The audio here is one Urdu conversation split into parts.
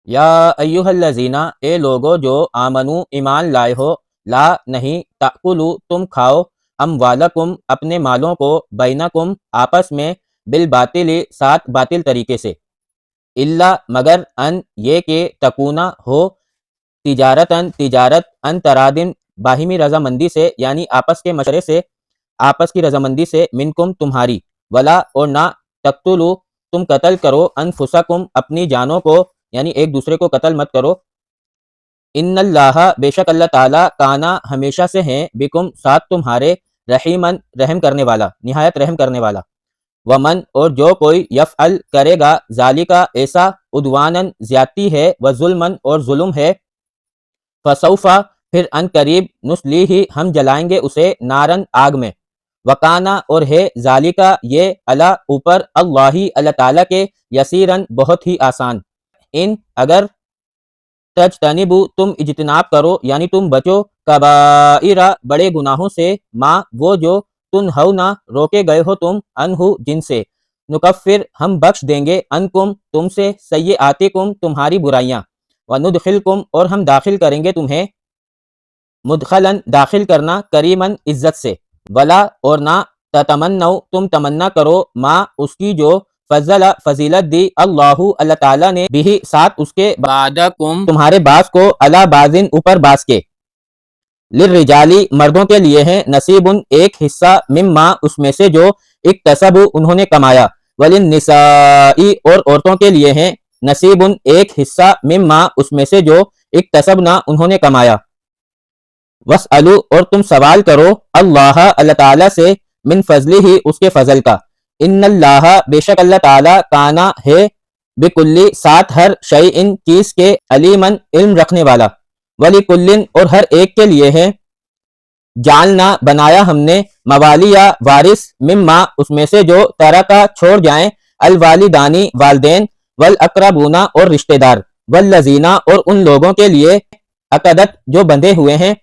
یا ایہا الذین، اے لوگو جو آمنو ایمان لائے ہو، لا نہیں، تأکلو تم کھاؤ، اموالکم اپنے مالوں کو، بینکم آپس میں، بالباطل ساتھ باطل طریقے سے، الا مگر ان یہ کہ تکونا ہو، تجارتاً تجارت، ان ترادن باہمی رضامندی سے، یعنی آپس کے مشورے سے، آپس کی رضامندی سے، منکم تمہاری، ولا اور نہ، تقتلو تم قتل کرو، انفسکم اپنی جانوں کو، یعنی ایک دوسرے کو قتل مت کرو، ان اللہ بے شک اللہ تعالیٰ کانا ہمیشہ سے ہیں، بکم ساتھ تمہارے، رحیمن رحم کرنے والا، نہایت رحم کرنے والا، ومن اور جو کوئی یفعل کرے گا، ذالکا ایسا، عدواناً زیادتی ہے، وظلمن اور ظلم ہے، فسوفا پھر ان قریب، نسلیہ ہم جلائیں گے اسے، نارن آگ میں، وکانا اور ہے، ذالکا یہ، اللہ اوپر، اللہ اللہ تعالیٰ کے، یسیرن بہت ہی آسان، ان اگر تجتنبو تم اجتناب کرو، یعنی تم بچو، کبائر بڑے گناہوں سے، ما وہ جو، تنہونا روکے گئے ہو تم، انہو جن سے، نکفر ہم بخش دیں گے، انکم تم سے، سیئاتکم تمہاری برائیاں، وندخلکم اور ہم داخل کریں گے تمہیں، مدخلن داخل کرنا، کریمن عزت سے، ولا اور نہ، تتمنو تم تمنا کرو، ما اس کی جو، فضل فضیلت دی، اللہ اللہ تعالیٰ نے، بھی ساتھ اس کے، بعدکم تمہارے بعض کو، علی بعضن اوپر بعض کے، للرجالی مردوں کے لیے ہیں، نصیبن ایک حصہ، مما اس میں سے جو، اکتسب انہوں نے کمایا، وللنساء اور عورتوں کے لیے ہیں، نصیبن ایک حصہ، مما اس میں سے جو، اکتسبنا انہوں نے کمایا، واسألو اور تم سوال کرو، اللہ اللہ تعالیٰ سے، من فضلہ ہی اس کے فضل کا، ان اللہ بے شک اللہ تعالیٰ کانا ہے، بکلی ساتھ ہر شیئن چیز کے، علیمن علم رکھنے والا، ولکلن اور ہر ایک کے لیے ہے، جعلنا بنایا ہم نے، موالیہ وارث، مما اس میں سے جو، ترکا چھوڑ جائیں، الوالدانی والدین، والاقربون اور رشتہ دار، والذین اور ان لوگوں کے لیے، عقدت جو بندھے ہوئے ہیں،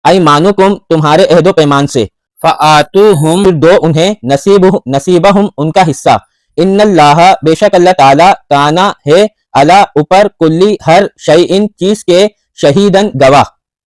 ایمانکم تمہارے عہد و پیمان سے، فآتوہم پھر دو انہیں، نصیبہم ان کا حصہ، ان اللہ بے شک اللہ تعالیٰ کانا ہے، علی اوپر، کلی ہر شیئن چیز کے، شہیدن گواہ،